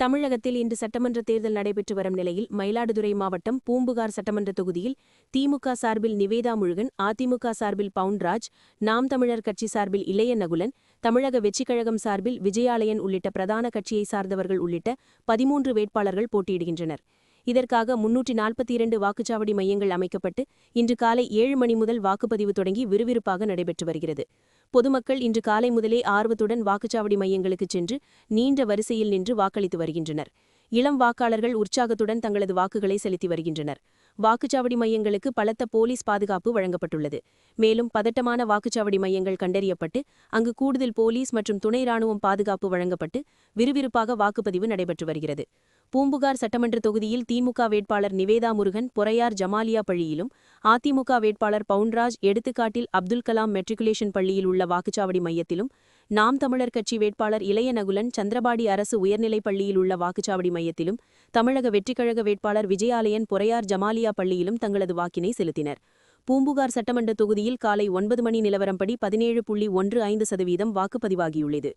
தமிழகத்தில் இன்று சட்டமன்ற தேர்தல் நடைபெற்று வரும் நிலையில் மயிலாடுதுறை மாவட்டம் பூம்புகார் சட்டமன்ற தொகுதியில் திமுக சார்பில் நிவேதா முருகன், அதிமுக சார்பில் பவுன்ராஜ், நாம் தமிழர் கட்சி சார்பில் இளைய நகுலன், தமிழக வெற்றிக்கழகம் சார்பில் விஜயாலயன் உள்ளிட்ட பிரதான கட்சியை சார்ந்தவர்கள் உள்ளிட்ட 13 வேட்பாளர்கள் போட்டியிடுகின்றனர். இதற்காக 342 வாக்குச்சாவடி மையங்கள் அமைக்கப்பட்டு இன்று காலை 7 மணி முதல் வாக்குப்பதிவு தொடங்கி விறுவிறுப்பாக நடைபெற்று வருகிறது. பொதுமக்கள் இன்று காலை முதலே ஆர்வத்துடன் வாக்குச்சாவடி மையங்களுக்கு சென்று நீண்ட வரிசையில் நின்று வாக்களித்து வருகின்றனர். இளம் வாக்காளர்கள் உற்சாகத்துடன் தங்களது வாக்குகளை செலுத்தி வருகின்றனர். வாக்குச்சாவடி மையங்களுக்கு பலத்த போலீஸ் பாதுகாப்பு வழங்கப்பட்டுள்ளது. மேலும் பதட்டமான வாக்குச்சாவடி மையங்கள் கண்டறியப்பட்டு அங்கு கூடுதல் போலீஸ் மற்றும் துணை ராணுவம் பாதுகாப்பு வழங்கப்பட்டு விறுவிறுப்பாக வாக்குப்பதிவு நடைபெற்று வருகிறது. பூம்புகார் சட்டமன்ற தொகுதியில் திமுக வேட்பாளர் நிவேதா முருகன் பொறையார் ஜமாலியா பள்ளியிலும், அதிமுக வேட்பாளர் பவுன்ராஜ் எடுத்துக்காட்டில் அப்துல் கலாம் மெட்ரிகுலேஷன் பள்ளியில் உள்ள வாக்குச்சாவடி மையத்திலும், நாம் தமிழர் கட்சி வேட்பாளர் இளைய நகுலன் சந்திரபாடி அரசு உயர்நிலைப் பள்ளியில் உள்ள வாக்குச்சாவடி மையத்திலும், தமிழக வெற்றிக்கழக வேட்பாளர் விஜயாலயன் பொறையார் ஜமாலியா பள்ளியிலும் தங்களது வாக்கினை செலுத்தினர். பூம்புகார் சட்டமன்ற தொகுதியில் காலை 9 மணி நிலவரப்படி 17.15% வாக்குப்பதிவாகியுள்ளது.